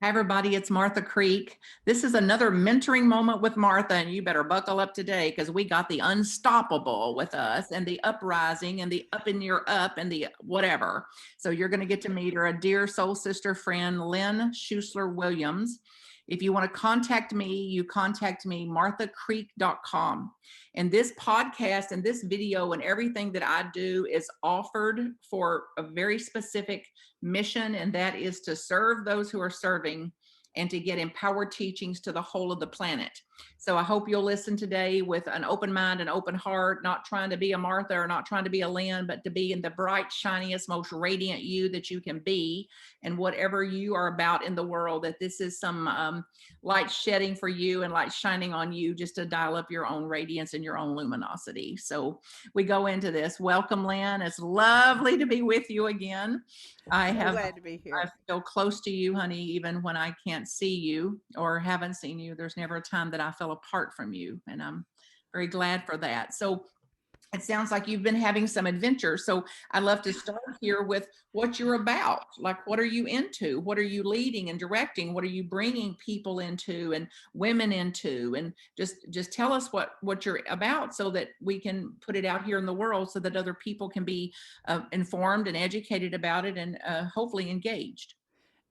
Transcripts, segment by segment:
Hi, everybody. It's Martha Creek. This is another mentoring moment with Martha, and you better buckle up today because we got the unstoppable with us and the uprising and the up and your up and the whatever. So you're going to get to meet her, a dear soul sister friend, Lin Schussler-Williams. If you want to contact me, you contact me, marthacreek.com. And this podcast and this video and everything that I do is offered for a very specific mission, and that is to serve those who are serving and to get empowered teachings to the whole of the planet. So I hope you'll listen today with an open mind and open heart, not trying to be a Martha or not trying to be a Lynn, but to be in the bright, shiniest, most radiant you that you can be, and whatever you are about in the world, that this is some light shedding for you and light shining on you just to dial up your own radiance and your own luminosity. So we go into this. Welcome, Lynn. It's lovely to be with you again. Glad to be I here. feel close to you, honey, even when I can't see you or haven't seen you. There's never a time that I feel apart from you, and I'm very glad for that. So it sounds like you've been having some adventures. So I'd love to start here with what you're about. Like, what are you into? What are you leading and directing? What are you bringing people into and women into? And just tell us what you're about so that we can put it out here in the world so that other people can be informed and educated about it and hopefully engaged.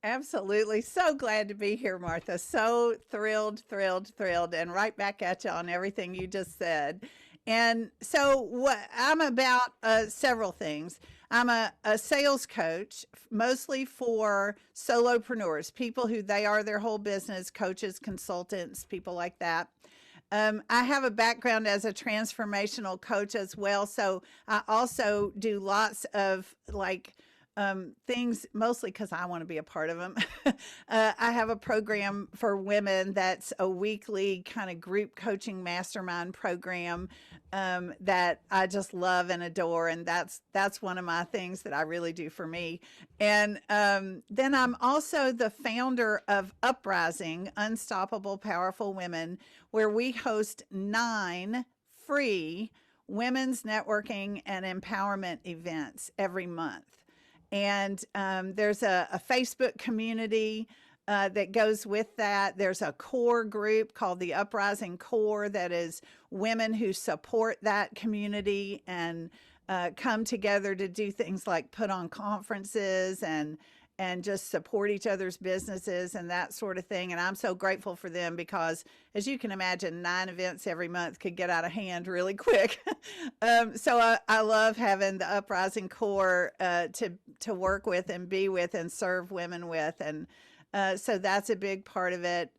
Absolutely. So glad to be here, Martha. So thrilled, thrilled, thrilled, and right back at you on everything you just said. And so, what I'm about several things. I'm a sales coach, mostly for solopreneurs, people who they are their whole business, coaches, consultants, people like that. I have a background as a transformational coach as well. So I also do lots of things, mostly because I want to be a part of them. I have a program for women that's a weekly kind of group coaching mastermind program that I just love and adore, and that's one of my things that I really do for me. And then I'm also the founder of UPRising, Unstoppable Powerful Women, where we host 9 free women's networking and empowerment events every month. And there's a Facebook community that goes with that. There's a core group called the Uprising Core that is women who support that community and come together to do things like put on conferences and just support each other's businesses and that sort of thing. And I'm so grateful for them because, as you can imagine, 9 events every month could get out of hand really quick. So I love having the Uprising Core to work with and be with and serve women with. And so that's a big part of it.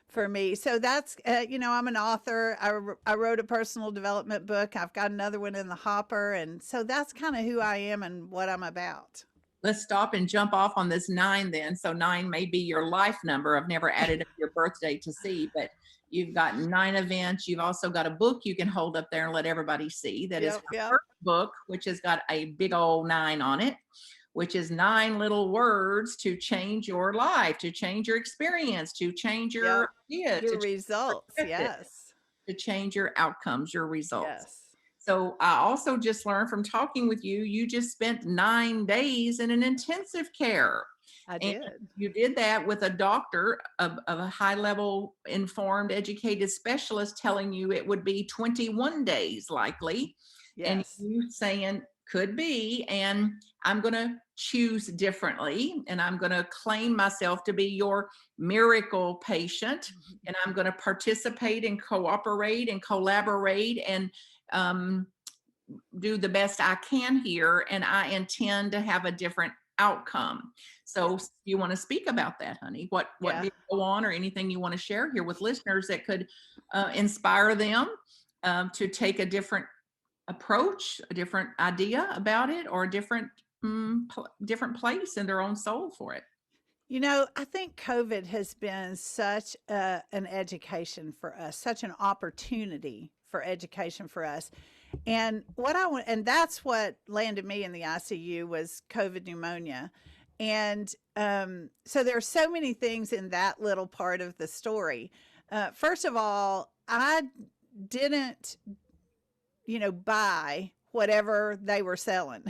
For me. So that's, I'm an author. I wrote a personal development book. I've got another one in the hopper. And so that's kind of who I am and what I'm about. Let's stop and jump off on this 9 then. So 9 may be your life number. I've never added up your birthday to see, but you've got 9 events. You've also got a book you can hold up there and let everybody see. That is Yep, her yep, first book, which has got a big old 9 on it, which is 9 little words to change your life, to change your experience, to change yep. your idea, to Your change your results, perspective, yes, to change your outcomes, your results. yes. So I also just learned from talking with you, you just spent 9 days in an intensive care. I And did. you did that with a doctor of a high level, informed, educated specialist telling you it would be 21 days likely. And Yes, you saying, could be. And I'm going to choose differently. And I'm going to claim myself to be your miracle patient. And I'm going to participate and cooperate and collaborate and um, do the best I can here, and I intend to have a different outcome. So yes, you want to speak about that, honey? What yeah. did go on, or anything you want to share here with listeners that could inspire them to take a different approach, a different idea about it, or a different place in their own soul for it? I think COVID has been such an education for us, such an opportunity for education for us. And what I want, and that's what landed me in the ICU was COVID pneumonia. And so there are so many things in that little part of the story. First of all, I didn't buy whatever they were selling.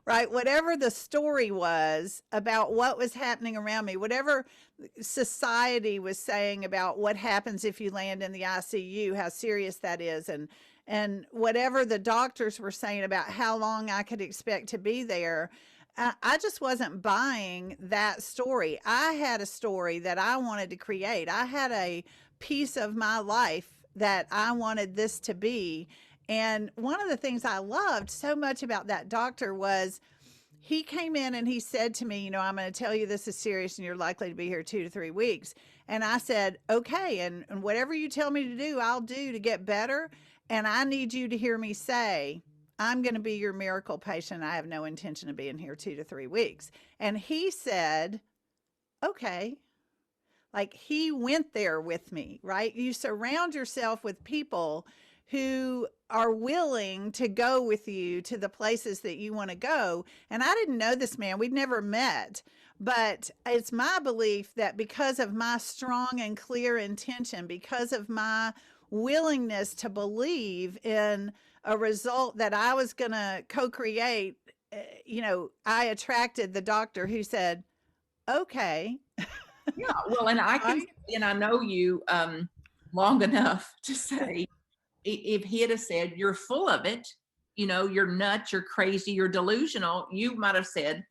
right? Whatever the story was about what was happening around me, whatever society was saying about what happens if you land in the ICU, how serious that is, and whatever the doctors were saying about how long I could expect to be there, I just wasn't buying that story. I had a story that I wanted to create. I had a piece of my life that I wanted this to be. And one of the things I loved so much about that doctor was he came in and he said to me, you know, I'm going to tell you this is serious and you're likely to be here 2 to 3 weeks. And I said, okay. And whatever you tell me to do, I'll do to get better. And I need you to hear me say, I'm going to be your miracle patient. I have no intention of being here 2 to 3 weeks. And he said, okay. Like he went there with me, right? You surround yourself with people who are willing to go with you to the places that you want to go. And I didn't know this man, we'd never met, but it's my belief that because of my strong and clear intention, because of my willingness to believe in a result that I was going to co create, I attracted the doctor who said, okay. Yeah, well, and I can, Right? and I know you long enough to say, if he had have said, "You're full of it," "You're nuts, you're crazy, you're delusional," you might have said,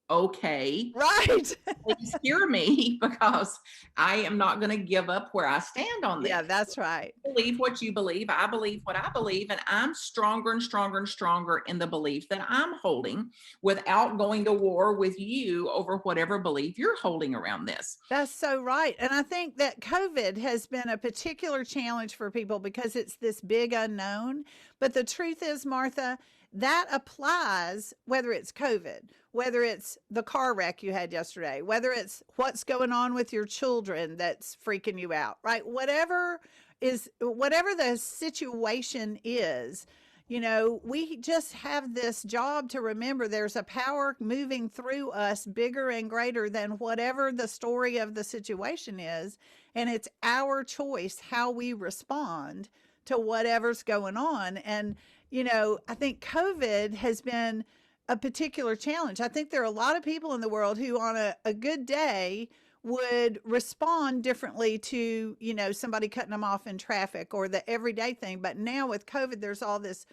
"Okay, Right. please hear me because I am not going to give up where I stand on this. Yeah, that's right. Believe what you believe. I believe what I believe, and I'm stronger and stronger and stronger in the belief that I'm holding without going to war with you over whatever belief you're holding around this." That's so right. And I think that COVID has been a particular challenge for people because it's this big unknown. But the truth is, Martha, that applies whether it's COVID, whether it's the car wreck you had yesterday, whether it's what's going on with your children that's freaking you out, right? Whatever the situation is, we just have this job to remember there's a power moving through us bigger and greater than whatever the story of the situation is. And it's our choice how we respond to whatever's going on. And, I think COVID has been a particular challenge. I think there are a lot of people in the world who, on a good day, would respond differently to, somebody cutting them off in traffic or the everyday thing. But now with COVID, there's all this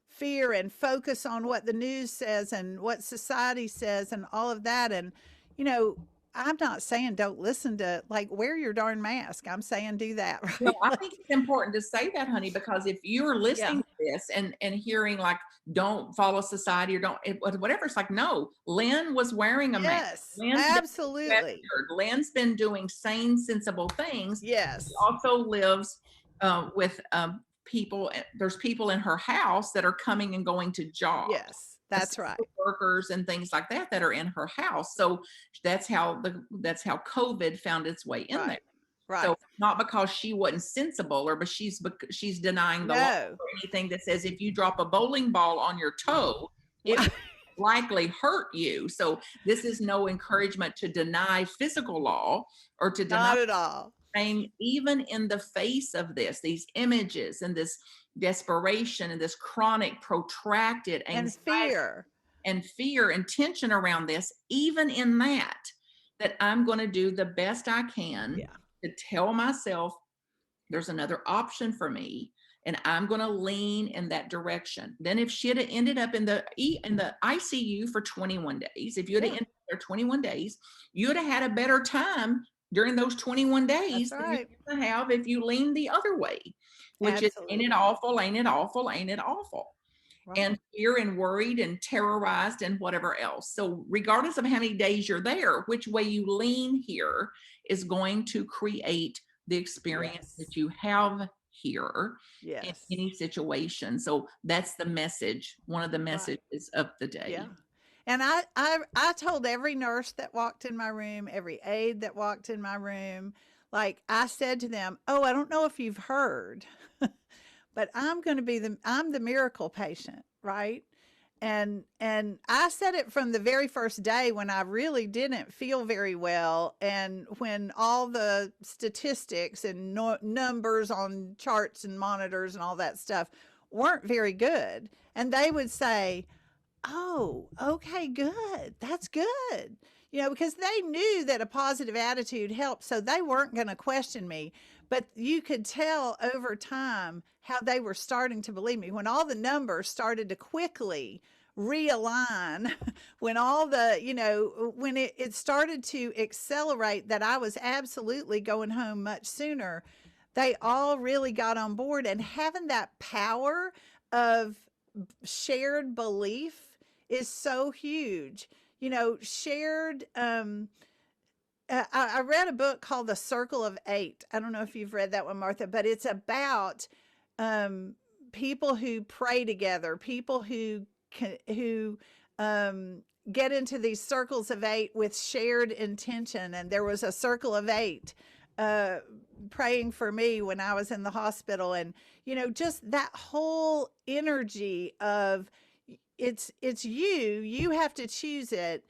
fear and focus on what the news says and what society says and all of that. And, I'm not saying don't listen to, like, wear your darn mask. I'm saying do that, No, right? I Like, think it's important to say that, honey, because if you're yeah. listening to this and hearing like, don't follow society or don't whatever, it's like, no, Lynn was wearing a mask. Yes, Lynn's been absolutely. registered. Lynn's been doing sane, sensible things. She Yes. also lives with people. There's people in her house that are coming and going to jobs, Yes, that's essential right. workers and things like that that are in her house. So that's how COVID found its way in there. Right. So Right. not because she wasn't sensible, or but she's denying the law No. or anything that says if you drop a bowling ball on your toe, it Right. will likely hurt you. So this is no encouragement to deny physical law or to deny Not at all. saying, even in the face of this, these images and this desperation and this chronic protracted And anxiety fear. and fear and tension around this, even in that I'm going to do the best I can Yeah. to tell myself there's another option for me, and I'm going to lean in that direction. Then if she had ended up in the ICU for 21 days, if you had Yeah. ended up there 21 days, you'd have had a better time during those 21 That's days than you right. would have if you leaned the other way, which is, ain't it Absolutely. awful, ain't it awful, ain't it awful? And Right. fear and worried and terrorized and whatever else. So, regardless of how many days you're there, which way you lean here is going to create the experience Yes. that you have here in Yes. any situation. So, that's the message, one of the Right. messages of the Yeah. day. And I told every nurse that walked in my room, every aide that walked in my room, like I said to them, "Oh, I don't know if you've heard, but I'm the miracle patient, right?" And I said it from the very first day when I really didn't feel very well, and when all the statistics and numbers on charts and monitors and all that stuff weren't very good. And they would say, Oh, okay, good. That's good. Because they knew that a positive attitude helped, so they weren't going to question me. But you could tell over time how they were starting to believe me when all the numbers started to quickly realign, when all when it started to accelerate that I was absolutely going home much sooner. They all really got on board, and having that power of shared belief is so huge. Shared. I read a book called The Circle of Eight. I don't know if you've read that one, Martha, but it's about um, people who pray together, people who get into these circles of eight with shared intention. And there was a circle of eight uh, praying for me when I was in the hospital, and just that whole energy of it's you have to choose it,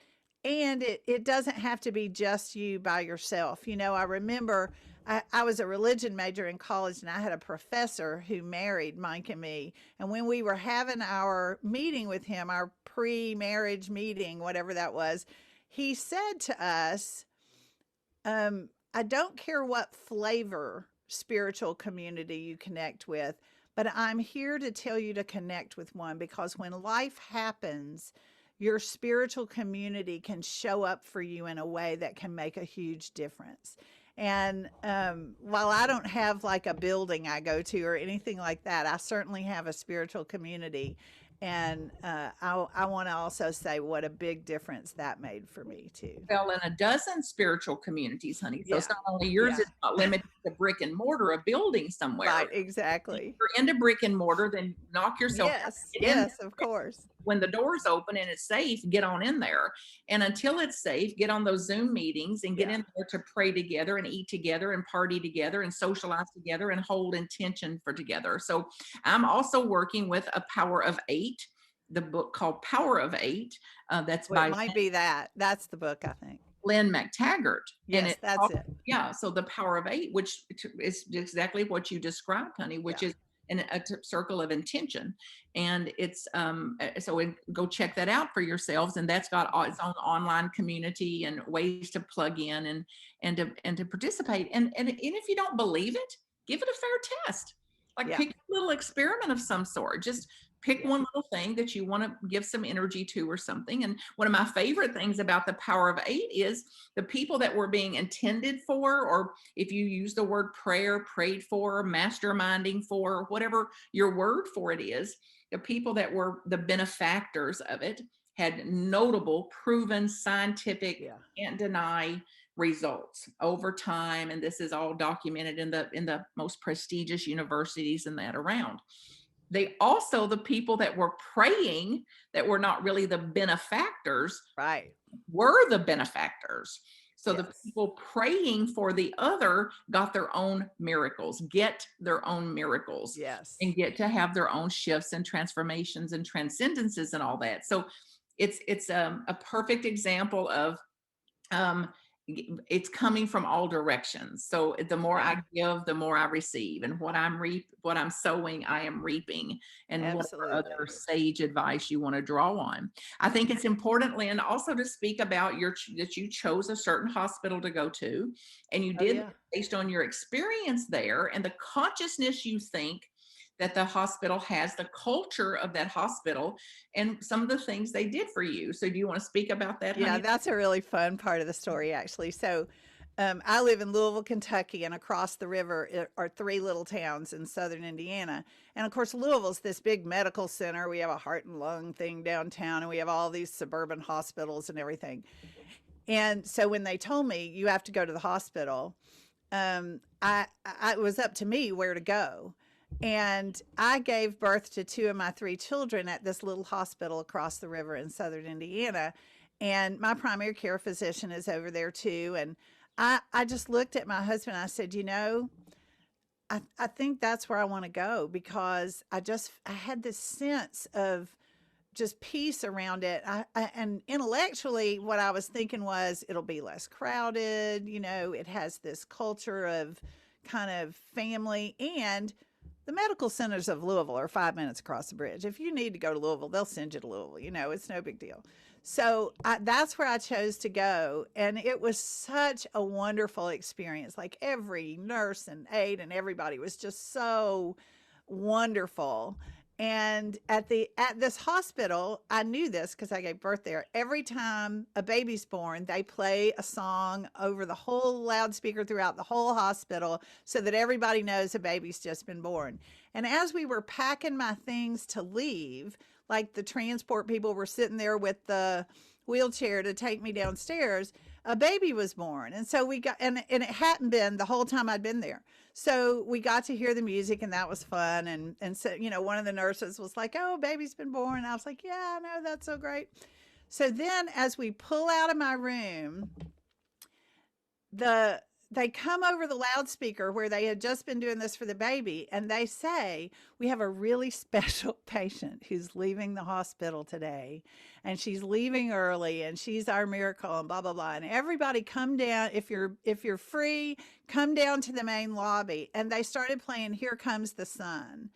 and it doesn't have to be just you by yourself. I remember I was a religion major in college, and I had a professor who married Mike and me. And when we were having our meeting with him, our pre-marriage meeting, whatever that was, he said to us, I don't care what flavor spiritual community you connect with, but I'm here to tell you to connect with one, because when life happens, your spiritual community can show up for you in a way that can make a huge difference. And while I don't have like a building I go to or anything like that, I certainly have a spiritual community. And I want to also say what a big difference that made for me, too. Well, in a dozen spiritual communities, honey. So Yeah. it's not only yours, Yeah. it's not limited to brick and mortar, a building somewhere. Right. If Exactly. you're into brick and mortar, then knock yourself out. Yes. Get in Yes. there. Of course. When the door's open and it's safe, get on in there. And until it's safe, get on those Zoom meetings and get Yeah. in there to pray together and eat together and party together and socialize together and hold intention for together. So I'm also working with A Power of Eight, the book called Power of Eight. That's Well, it by might be that. That's the book, I think. Lynn McTaggart. And Yes, it, that's it. yeah, so The Power of Eight, which is exactly what you described, honey, which Yeah. is a circle of intention. And it's go check that out for yourselves. And that's got its own online community and ways to plug in and to participate. And if you don't believe it, give it a fair test. Like, Yeah. pick a little experiment of some sort. Just pick Yeah. one little thing that you want to give some energy to or something. And one of my favorite things about The Power of Eight is the people that were being intended for, or if you use the word prayer, prayed for, masterminding for, whatever your word for it is, the people that were the benefactors of it had notable, proven, scientific, Yeah. can't deny results over time. And this is all documented in the most prestigious universities and that around. They also, the people that were praying, that were not really the benefactors, Right. were the benefactors. So the Yes. people praying for the other got their own miracles, get their own miracles, Yes. and get to have their own shifts and transformations and transcendences and all that. So it's a perfect example of um, it's coming from all directions. So the more Yeah. I give, the more I receive, and what I'm sowing, I am reaping, and whatever Absolutely. other sage advice you want to draw on. I think it's important, Lynn, also to speak about that you chose a certain hospital to go to, and you Oh, did yeah. based on your experience there and the consciousness you think that the hospital has, the culture of that hospital, and some of the things they did for you. So do you want to speak about that, Yeah, honey? that's a really fun part of the story, actually. So, I live in Louisville, Kentucky, and across the river are three little towns in southern Indiana. And of course, Louisville's this big medical center. We have a heart and lung thing downtown, and we have all these suburban hospitals and everything. And so when they told me you have to go to the hospital, it was up to me where to go. And I gave birth to two of my three children at this little hospital across the river in southern Indiana. And my primary care physician is over there too. And I just looked at my husband and I said, I think that's where I want to go, because I had this sense of just peace around it. And intellectually, what I was thinking was it'll be less crowded. It has this culture of kind of family, and the medical centers of Louisville are 5 minutes across the bridge. If you need to go to Louisville, they'll send you to Louisville. It's no big deal. So that's where I chose to go. And it was such a wonderful experience. Like every nurse and aide and everybody was just so wonderful. And at this hospital, I knew this because I gave birth there. Every time a baby's born, they play a song over the whole loudspeaker throughout the whole hospital so that everybody knows a baby's just been born. And as we were packing my things to leave, like the transport people were sitting there with the wheelchair to take me downstairs, a baby was born. And so we got, and it hadn't been the whole time I'd been there. So we got to hear the music, and that was fun. And so, one of the nurses was like, "Oh, baby's been born." And I was like, "Yeah, I know, that's so great." So then as we pull out of my room, they come over the loudspeaker where they had just been doing this for the baby, and they say, "We have a really special patient who's leaving the hospital today, and she's leaving early, and she's our miracle," and blah blah blah. And everybody come down, if you're free, come down to the main lobby. And they started playing "Here Comes the Sun."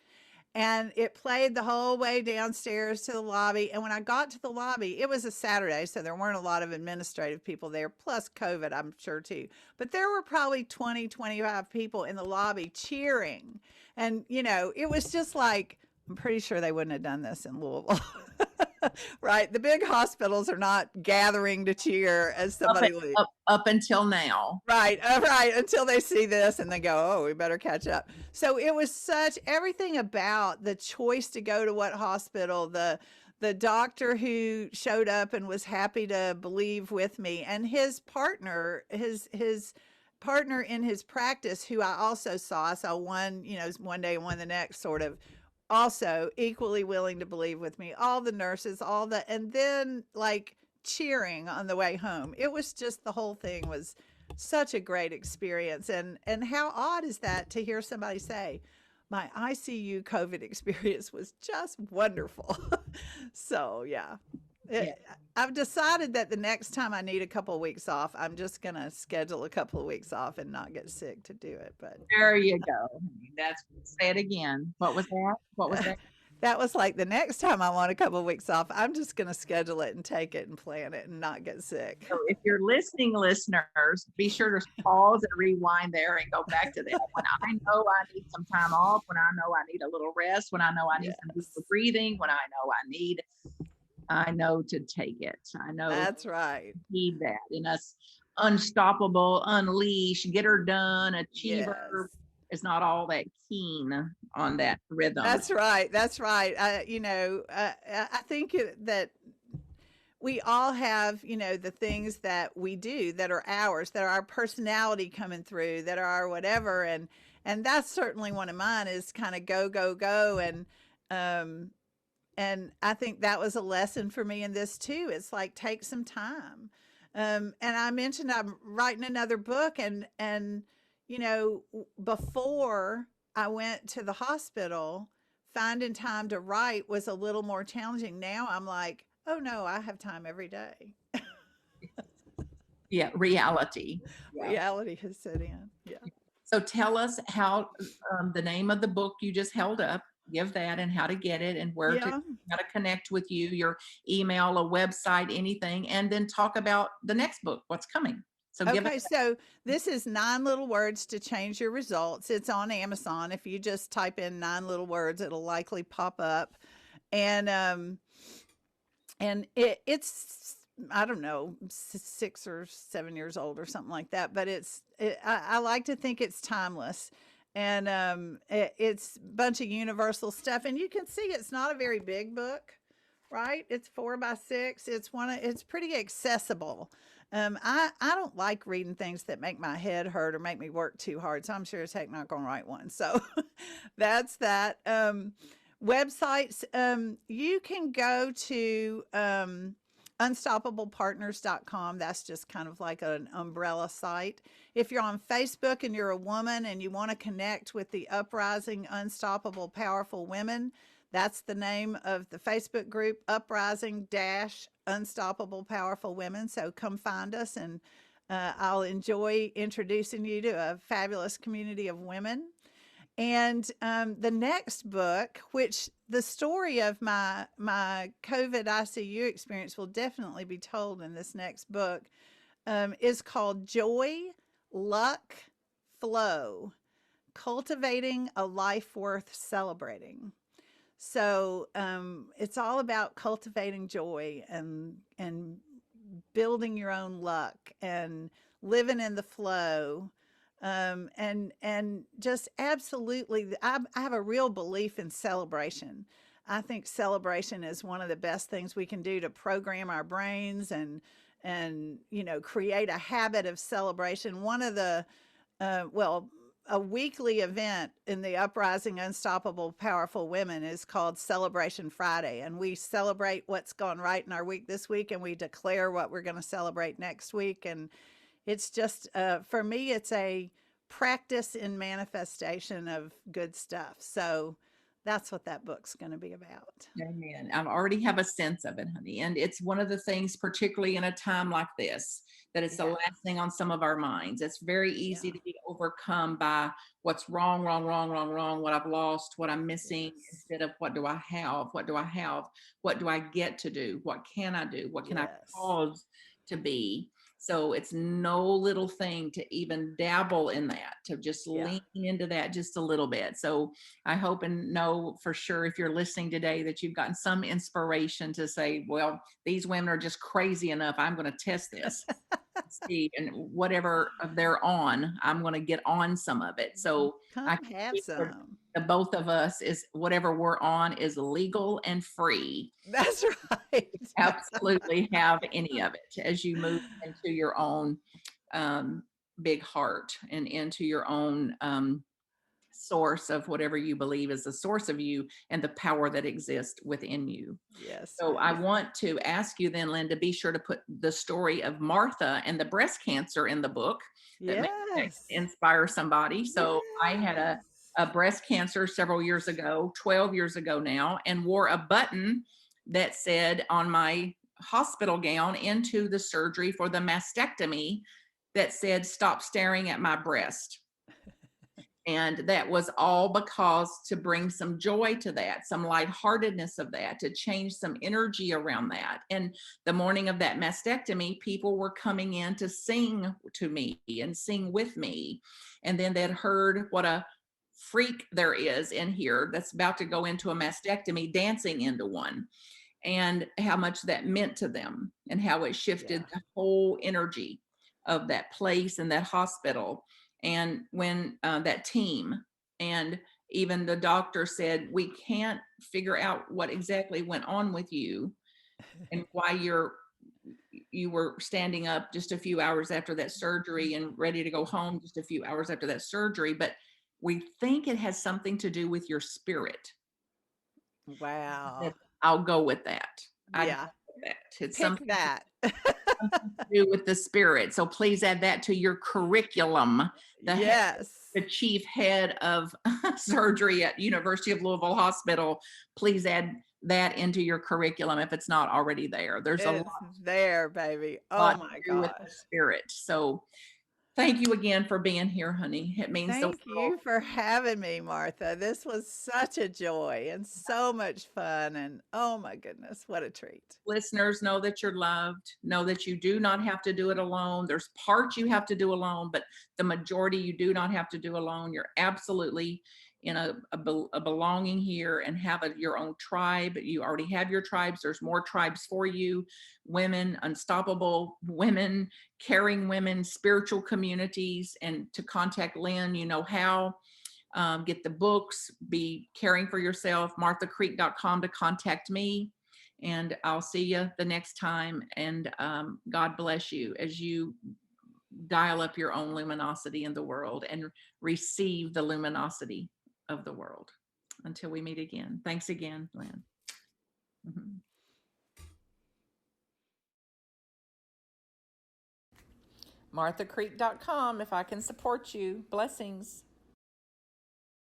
And it played the whole way downstairs to the lobby. And when I got to the lobby, it was a Saturday, so there weren't a lot of administrative people there, plus COVID, I'm sure, too. But there were probably 20, 25 people in the lobby cheering. And, it was just like, I'm pretty sure they wouldn't have done this in Louisville. Right? The big hospitals are not gathering to cheer as somebody leaves. Up until now. Right, right, until they see this and they go, "Oh, we better catch up." So it was everything about the choice to go to what hospital, the doctor who showed up and was happy to believe with me, and his partner, his partner in his practice, who I also saw. I saw one, one day and one the next, sort of, also equally willing to believe with me. All the nurses, and then like cheering on the way home. It was just, the whole thing was such a great experience. And how odd is that to hear somebody say, "My ICU COVID experience was just wonderful." So yeah. I've decided that the next time I need a couple of weeks off, I'm just going to schedule a couple of weeks off and not get sick to do it. But there you go. Say it again. What was that? That was like, the next time I want a couple of weeks off, I'm just going to schedule it and take it and plan it and not get sick. So if you're listening, listeners, be sure to pause and rewind there and go back to that. When I know I need some time off, when I know I need a little rest, when I know I need some deeper breathing, when I know to take it. I know that's right. Need that in us. Unstoppable, unleash, get her done, achiever. Yes. Is not all that keen on that rhythm. That's right. That's right. I think that we all have, the things that we do that are ours, that are our personality coming through, that are our whatever. And that's certainly one of mine, is kind of go, go, go. And I think that was a lesson for me in this too. It's like, take some time. And I mentioned I'm writing another book, and before I went to the hospital, finding time to write was a little more challenging. Now I'm like, "Oh no, I have time every day." Yeah, reality. Reality has set in. Yeah. So tell us how the name of the book you just held up. Give that, and how to get it, and how to connect with you, your email, a website, anything, and then talk about the next book, what's coming. So so this is 9 Little Words to Change Your Results. It's on Amazon. If you just type in 9 little words, it'll likely pop up. And it's, I don't know, 6 or 7 years old or something like that. But I like to think it's timeless. And it's a bunch of universal stuff. And you can see it's not a very big book, right? It's 4 by 6. It's pretty accessible. I don't like reading things that make my head hurt or make me work too hard. So I'm sure as heck not going to write one. So that's that. Websites, you can go to unstoppablepartners.com. That's just kind of like an umbrella site. If you're on Facebook and you're a woman and you want to connect with the UPRising Unstoppable Powerful Women, that's the name of the Facebook group, UPRising Unstoppable Powerful Women. So come find us, and I'll enjoy introducing you to a fabulous community of women. And the next book, which the story of my COVID ICU experience will definitely be told in this next book, is called Joy, Luck, Flow: Cultivating a Life Worth Celebrating. So it's all about cultivating joy and building your own luck and living in the flow. And just absolutely, I have a real belief in celebration. I think celebration is one of the best things we can do to program our brains and create a habit of celebration. One of the well, a weekly event in the Uprising Unstoppable Powerful Women is called Celebration Friday. And we celebrate what's gone right in our week this week, and we declare what we're going to celebrate next week. And it's just, for me, it's a practice in manifestation of good stuff. So that's what that book's going to be about. Amen. I already have a sense of it, honey. And it's one of the things, particularly in a time like this, that it's the Yeah. last thing on some of our minds. It's very easy Yeah. to be overcome by what's wrong, wrong, wrong, wrong, wrong, what I've lost, what I'm missing, Yes. instead of what do I have? What do I have? What do I get to do? What can I do? What can I Yes. cause to be? So it's no little thing to even dabble in that, to just Yeah. lean into that just a little bit. So I hope and know for sure, if you're listening today, that you've gotten some inspiration to say, well, these women are just crazy enough. I'm going to test this, see, and whatever they're on, I'm going to get on some of it. So I Come can have speak for some. the both of us, is whatever we're on is legal and free. That's right. Absolutely have any of it as you move into your own um, big heart and into your own source of whatever you believe is the source of you and the power that exists within you. Yes, So I baby. want to ask you then, Lynn, to be sure to put the story of Martha and the breast cancer in the book, that maybe that Yes. can inspire somebody. So I had Yes. a breast cancer several years ago, 12 years ago now, and wore a button that said on my hospital gown into the surgery for the mastectomy that said, "Stop staring at my breast." And that was all because to bring some joy to that, some lightheartedness of that, to change some energy around that. And the morning of that mastectomy, people were coming in to sing to me and sing with me. And then they'd heard what a freak there is in here that's about to go into a mastectomy, dancing into one, and how much that meant to them and how it shifted Yeah. the whole energy of that place and that hospital. And when that team, and even the doctor said, we can't figure out what exactly went on with you and why you were standing up just a few hours after that surgery and ready to go home just a few hours after that surgery, but we think it has something to do with your spirit. Wow. I'll go with that. I'd go Yeah. with that. It's Pick something that. to do with the spirit. So please add that to your curriculum. The Yes. the chief head of surgery at University of Louisville Hospital, please add that into your curriculum if it's not already there. There's a It's there, baby. Oh lot to my do with the gosh. spirit. So thank you again for being here, honey. It means the Thank world. you for having me, Martha. This was such a joy and so much fun. And oh my goodness, what a treat. Listeners, know that you're loved. Know that you do not have to do it alone. There's parts you have to do alone, but the majority you do not have to do alone. You're absolutely in a belonging here and have your own tribe. You already have your tribes. There's more tribes for you. Women, unstoppable women, caring women, spiritual communities, and to contact Lynn, you know how. Get the books, be caring for yourself, marthacreek.com to contact me. And I'll see you the next time. And God bless you as you dial up your own luminosity in the world and receive the luminosity of the world. Until we meet again. Thanks again, Lynn. Mhm. marthacreek.com if I can support you. Blessings.